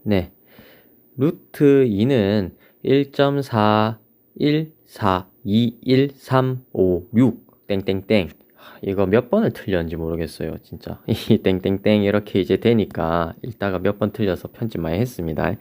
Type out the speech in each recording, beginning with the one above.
네. 루트 2는 1.4142135 땡땡땡. 이거 몇 번을 틀렸는지 모르겠어요, 진짜. 이 땡땡땡 이렇게 이제 되니까 읽다가 몇 번 틀려서 편집 많이 했습니다.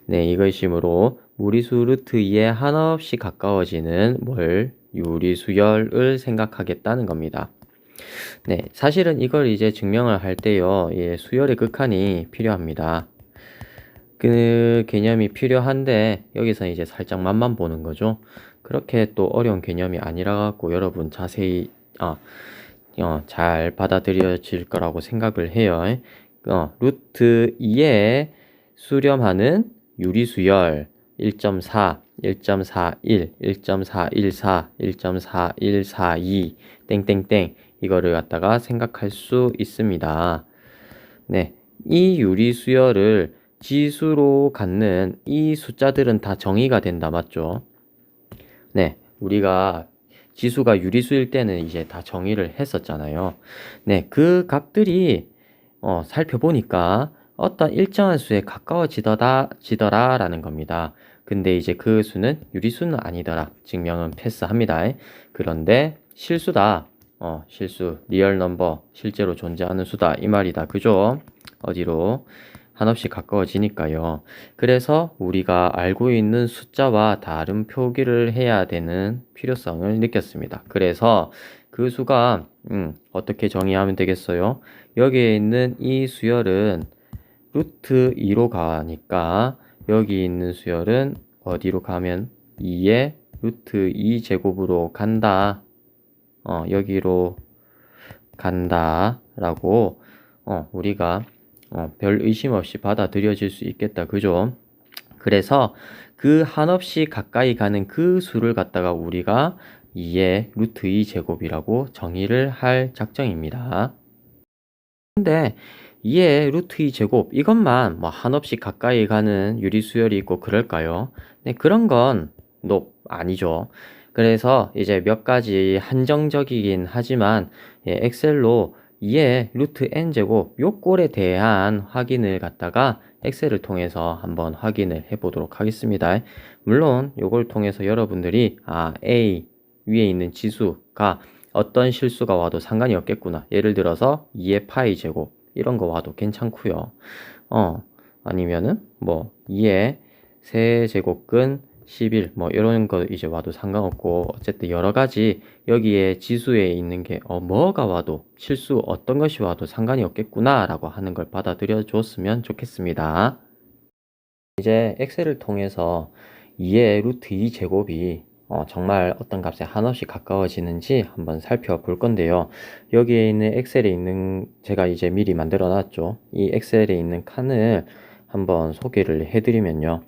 네, 이것이므로 무리수 루트 2에 한없이 가까워지는 유리수열을 생각하겠다는 겁니다. 네, 사실은 이걸 이제 증명을 할 때요, 수열의 극한이 필요합니다. 그 개념이 필요한데 여기서 이제 살짝 맛만 보는 거죠. 그렇게 또 어려운 개념이 아니라 갖고 여러분 자세히 잘 받아들여질 거라고 생각을 해요. 루트 2에 수렴하는 유리수열 1.4, 1.41, 1.414, 1.4142 땡땡땡 이거를 갖다가 생각할 수 있습니다. 네, 이 유리수열을 지수로 갖는 이 숫자들은 다 정의가 된다, 맞죠? 네, 우리가 지수가 유리수일 때는 이제 다 정의를 했었잖아요. 네, 그 값들이 살펴보니까 어떤 일정한 수에 가까워지더라라는 겁니다. 근데 이제 그 수는 유리수는 아니더라. 증명은 패스합니다. 그런데 실수다. 실수, 리얼 넘버, 실제로 존재하는 수다. 이 말이다. 그죠? 어디로? 한없이 가까워지니까요. 그래서 우리가 알고 있는 숫자와 다른 표기를 해야 되는 필요성을 느꼈습니다. 그래서 그 수가 어떻게 정의하면 되겠어요? 여기에 있는 이 수열은 루트 2로 가니까 여기 있는 수열은 어디로 가면 2의 루트 2 제곱으로 간다. 여기로 간다 라고 우리가 별 의심 없이 받아들여질 수 있겠다. 그죠? 그래서 그 한없이 가까이 가는 그 수를 갖다가 우리가 2의 루트 2 제곱이라고 정의를 할 작정입니다. 근데 2의 루트 2 제곱 이것만 뭐 한없이 가까이 가는 유리수열이 있고 그럴까요? 네, 그런 건 아니죠. 그래서 이제 몇 가지 한정적이긴 하지만 엑셀로 2의 루트 n 제곱 요 꼴에 대한 확인을 갖다가 엑셀을 통해서 한번 확인을 해 보도록 하겠습니다. 물론 요걸 통해서 여러분들이 A 위에 있는 지수가 어떤 실수가 와도 상관이 없겠구나. 예를 들어서 2의 파이 제곱 이런 거 와도 괜찮고요. 아니면은 2의 세제곱근 11 이런 거 이제 와도 상관없고 어쨌든 여러 가지 여기에 지수에 있는 게 뭐가 와도 실수 어떤 것이 와도 상관이 없겠구나 라고 하는 걸 받아들여 줬으면 좋겠습니다. 이제 엑셀을 통해서 2의 루트 2 제곱이 정말 어떤 값에 한없이 가까워지는지 한번 살펴볼 건데요. 여기에 있는 엑셀에 있는 제가 이제 미리 만들어 놨죠. 이 엑셀에 있는 칸을 한번 소개를 해드리면요.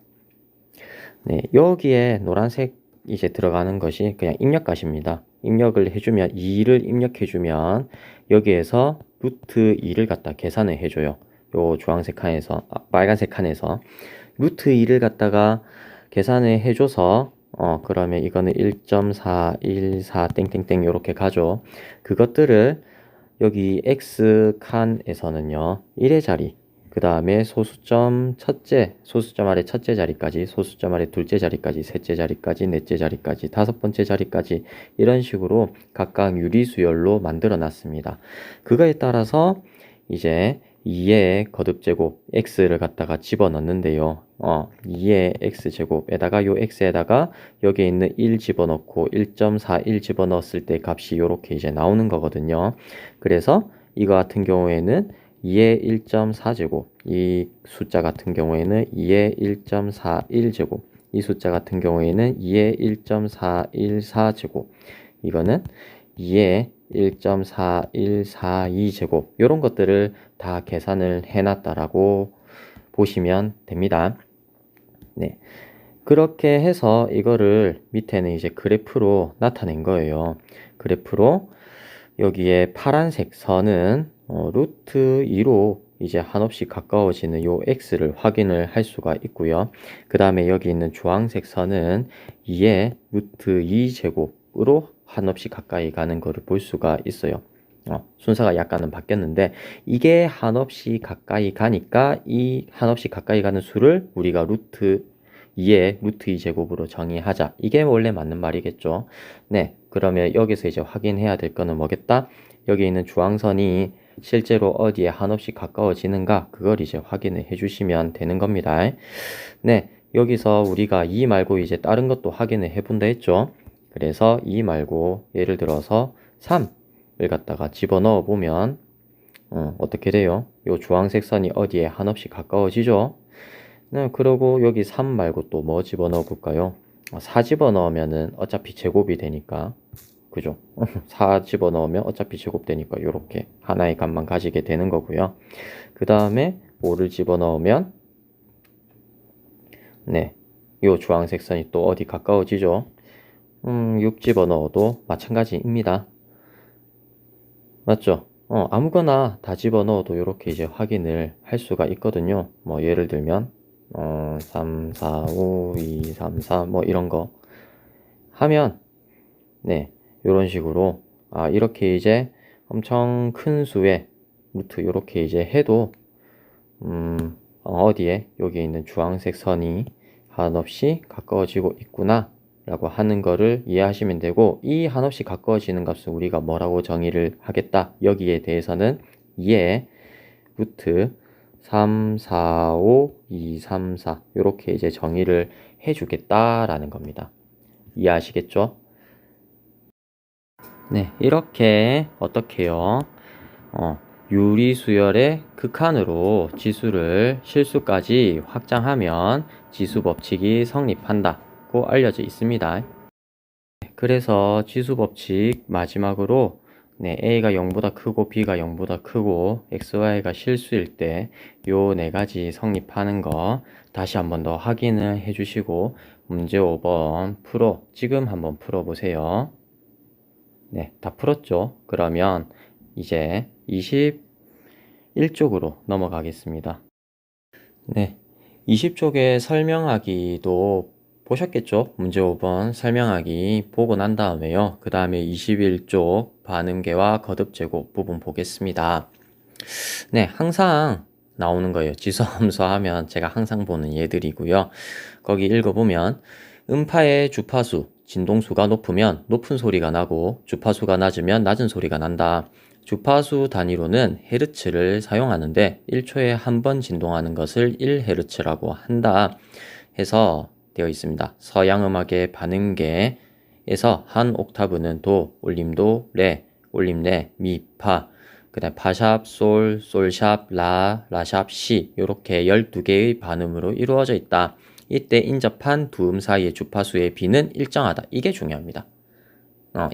네, 여기에 노란색 이제 들어가는 것이 그냥 입력값입니다. 입력을 해주면 2를 입력해주면 여기에서 루트 2를 갖다 계산을 해줘요. 요 주황색 칸에서 빨간색 칸에서 루트 2를 갖다가 계산을 해줘서 그러면 이거는 1.414 땡땡땡 이렇게 가죠. 그것들을 여기 x 칸에서는요 1의 자리 그 다음에 소수점 아래 첫째 자리까지, 소수점 아래 둘째 자리까지, 셋째 자리까지, 넷째 자리까지, 다섯 번째 자리까지 이런 식으로 각각 유리수열로 만들어 놨습니다. 그거에 따라서 이제 2의 거듭제곱 x를 갖다가 집어넣는데요. 2의 x제곱에다가 요 x에다가 여기에 있는 1 집어넣고 1.41 집어넣었을 때 값이 이렇게 이제 나오는 거거든요. 그래서 이거 같은 경우에는 2의 1.4제곱, 이 숫자 같은 경우에는 2의 1.41제곱, 이 숫자 같은 경우에는 2의 1.414제곱, 이거는 2의 1.4142제곱, 이런 것들을 다 계산을 해놨다라고 보시면 됩니다. 네. 그렇게 해서 이거를 밑에는 이제 그래프로 나타낸 거예요. 그래프로 여기에 파란색 선은 루트 2로 이제 한없이 가까워지는 요 x를 확인을 할 수가 있고요. 그 다음에 여기 있는 주황색 선은 2의 루트 2 제곱으로 한없이 가까이 가는 것을 볼 수가 있어요. 순서가 약간은 바뀌었는데 이게 한없이 가까이 가니까 이 한없이 가까이 가는 수를 우리가 루트 2의 루트 2 제곱으로 정의하자. 이게 원래 맞는 말이겠죠. 네, 그러면 여기서 이제 확인해야 될 거는 뭐겠다? 여기 있는 주황선이 실제로 어디에 한없이 가까워지는가? 그걸 이제 확인을 해주시면 되는 겁니다. 네, 여기서 우리가 2 말고 이제 다른 것도 확인을 해본다 했죠. 그래서 2 말고 예를 들어서 3을 갖다가 집어넣어 보면 어떻게 돼요? 요 주황색 선이 어디에 한없이 가까워지죠? 네, 그리고 여기 3 말고 또 뭐 집어넣어 볼까요? 4 집어넣으면은 어차피 제곱이 되니까 그죠? 4 집어넣으면 어차피 제곱되니까 요렇게 하나의 값만 가지게 되는 거고요. 그 다음에 5를 집어넣으면 네, 요 주황색 선이 또 어디 가까워지죠? 6 집어넣어도 마찬가지입니다. 맞죠? 아무거나 다 집어넣어도 이렇게 이제 확인을 할 수가 있거든요. 뭐 예를 들면 3, 4, 5, 2, 3, 4 뭐 이런 거 하면 네, 이런 식으로 이렇게 이제 엄청 큰 수의 루트 이렇게 이제 해도 어디에 여기 있는 주황색 선이 한없이 가까워지고 있구나 라고 하는 거를 이해하시면 되고, 이 한없이 가까워지는 값은 우리가 뭐라고 정의를 하겠다, 여기에 대해서는 2의 루트 3, 4, 5, 2, 3, 4 이렇게 이제 정의를 해주겠다라는 겁니다. 이해하시겠죠? 네, 이렇게 어떻게요? 유리수열의 극한으로 지수를 실수까지 확장하면 지수 법칙이 성립한다고 알려져 있습니다. 그래서 지수 법칙 마지막으로 A가 0보다 크고 B가 0보다 크고 XY가 실수일 때 요 네 가지 성립하는 거 다시 한번 더 확인을 해주시고 문제 5번 지금 한번 풀어보세요. 네, 다 풀었죠? 그러면 이제 21쪽으로 넘어가겠습니다. 네, 20쪽에 설명하기도 보셨겠죠? 문제 5번 설명하기 보고 난 다음에요. 그 다음에 21쪽 반음계와 거듭제곱 부분 보겠습니다. 네, 항상 나오는 거예요. 지수함수 하면 제가 항상 보는 예들이고요. 거기 읽어보면 음파의 주파수, 진동수가 높으면 높은 소리가 나고 주파수가 낮으면 낮은 소리가 난다. 주파수 단위로는 헤르츠를 사용하는데 1초에 한 번 진동하는 것을 1헤르츠라고 한다 해서 되어 있습니다. 서양 음악의 반음계에서 한 옥타브는 도, 올림도, 레, 올림레, 미, 파, 그 다음 파샵, 솔, 솔샵, 라, 라샵, 시 이렇게 12개의 반음으로 이루어져 있다. 이때 인접한 두 음 사이의 주파수의 비는 일정하다. 이게 중요합니다.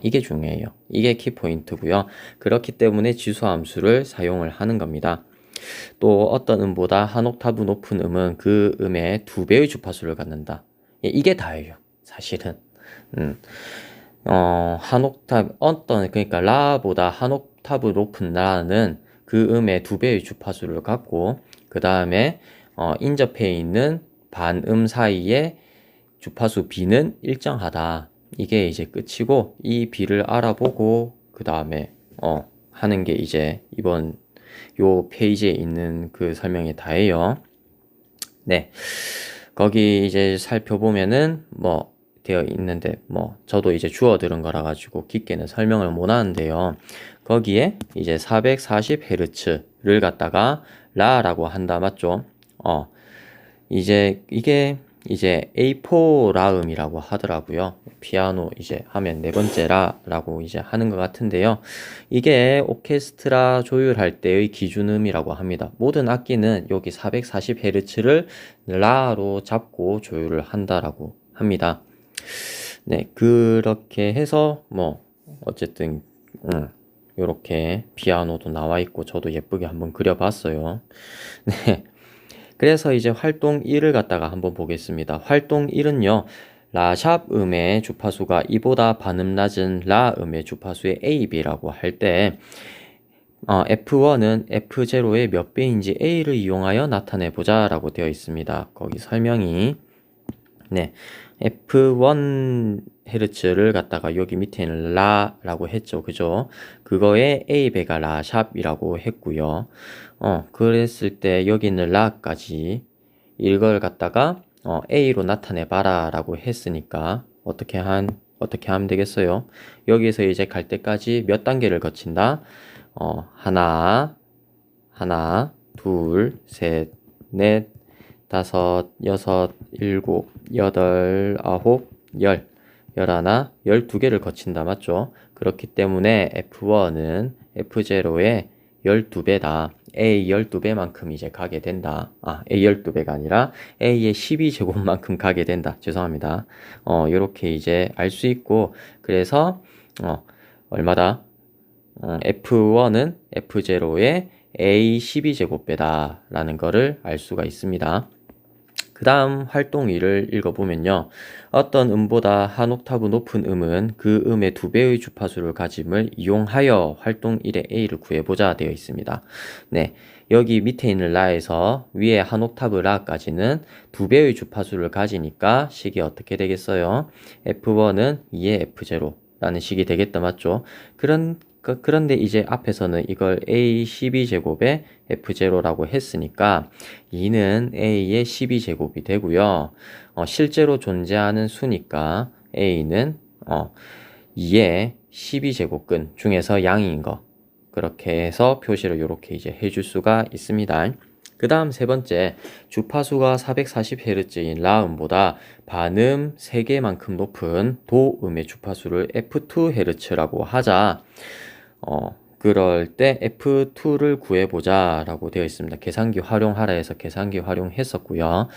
이게 중요해요. 이게 키포인트고요. 그렇기 때문에 지수함수를 사용을 하는 겁니다. 또 어떤 음보다 한 옥타브 높은 음은 그 음의 2배의 주파수를 갖는다. 이게 다예요. 사실은. 한 옥타브, 그러니까 라보다 한 옥타브 높은 라는 그 음의 2배의 주파수를 갖고, 그 다음에, 인접해 있는 반음 사이의 주파수 B는 일정하다. 이게 이제 끝이고, 이 B를 알아보고, 그 다음에, 하는 게 이제 이번 요 페이지에 있는 그 설명이 다예요. 네. 거기 이제 살펴보면은 되어 있는데 저도 이제 주워 들은 거라 가지고 깊게는 설명을 못 하는데요. 거기에 이제 440Hz를 갖다가 라라고 한다 맞죠? 이제 이게 이제 A4 라음이라고 하더라고요. 피아노 이제 하면 네 번째 라라고 이제 하는 것 같은데요. 이게 오케스트라 조율할 때의 기준음이라고 합니다. 모든 악기는 여기 440Hz를 라로 잡고 조율을 한다라고 합니다. 네, 그렇게 해서 어쨌든 요렇게 피아노도 나와 있고 저도 예쁘게 한번 그려봤어요. 네. 그래서 이제 활동 1을 갖다가 한번 보겠습니다. 활동 1은요. 라샵 음의 주파수가 이보다 반음 낮은 라 음의 주파수의 A, B라고 할 때 F1은 F0의 몇 배인지 A를 이용하여 나타내보자 라고 되어 있습니다. 거기 설명이 네, F1Hz를 갖다가 여기 밑에는 라라고 했죠. 그죠? 그거에 A배가 라샵이라고 했고요. 그랬을 때 여기는 라까지 이걸 갖다가 A로 나타내봐라 라고 했으니까 어떻게 하면 되겠어요? 여기서 이제 갈 때까지 몇 단계를 거친다? 하나, 둘, 셋, 넷, 다섯, 여섯, 일곱, 여덟, 아홉, 열하나, 12개를 거친다. 맞죠? 그렇기 때문에 F1은 F0의 12배다. A 12배만큼 이제 가게 된다. A 12배가 아니라 A의 12제곱만큼 가게 된다. 죄송합니다. 요렇게 이제 알 수 있고, 그래서, 얼마다? F1은 F0의 A 12제곱배다. 라는 거를 알 수가 있습니다. 그 다음 활동 2를 읽어보면요. 어떤 음보다 한 옥타브 높은 음은 그 음의 2배의 주파수를 가짐을 이용하여 활동 1의 A를 구해보자 되어 있습니다. 네, 여기 밑에 있는 라에서 위에 한 옥타브 라까지는 2배의 주파수를 가지니까 식이 어떻게 되겠어요? F1은 2의 F0 라는 식이 되겠다. 맞죠? 그런데 이제 앞에서는 이걸 A 12제곱에 F0라고 했으니까 2는 A의 12제곱이 되고요. 실제로 존재하는 수니까 A는 2의 12제곱근 중에서 양인 거. 그렇게 해서 표시를 이렇게 이제 해줄 수가 있습니다. 그 다음 세 번째, 주파수가 440Hz인 라음보다 반음 3개만큼 높은 도음의 주파수를 F2Hz라고 하자. 그럴 때 F2를 구해보자 라고 되어 있습니다. 계산기 활용하라 해서 계산기 활용했었고요.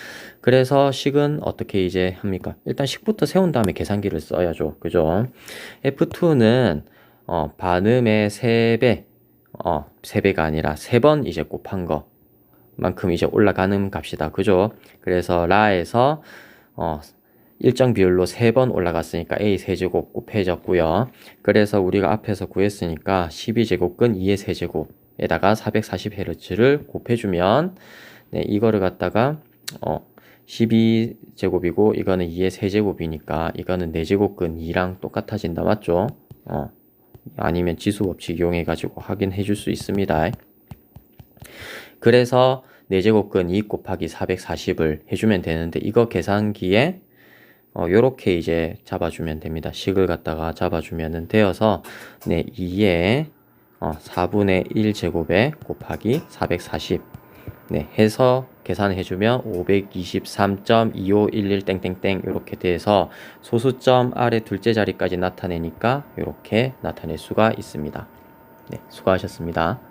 그래서 식은 어떻게 이제 합니까? 일단 식부터 세운 다음에 계산기를 써야죠. 그죠? F2는 반음의 3배, 3배가 아니라 3번 이제 곱한 거 만큼 이제 올라가는 값이다. 그죠? 그래서 라에서 일정 비율로 3번 올라갔으니까 A 세제곱 곱해졌고요. 그래서 우리가 앞에서 구했으니까 12제곱근 2의 세제곱에다가 440Hz를 곱해주면 네, 이거를 갖다가 12제곱이고 이거는 2의 세제곱이니까 이거는 4제곱근 2랑 똑같아진다. 맞죠? 아니면 지수법칙 이용해가지고 확인해 줄 수 있습니다. 그래서 4제곱근 2 곱하기 440을 해주면 되는데 이거 계산기에 요렇게 이제 잡아주면 됩니다. 식을 갖다가 잡아주면 되어서 네, 2에 4분의 1 제곱에 곱하기 440 네, 해서 계산해주면 523.2511 땡땡땡 이렇게 돼서 소수점 아래 둘째 자리까지 나타내니까 이렇게 나타낼 수가 있습니다. 네, 수고하셨습니다.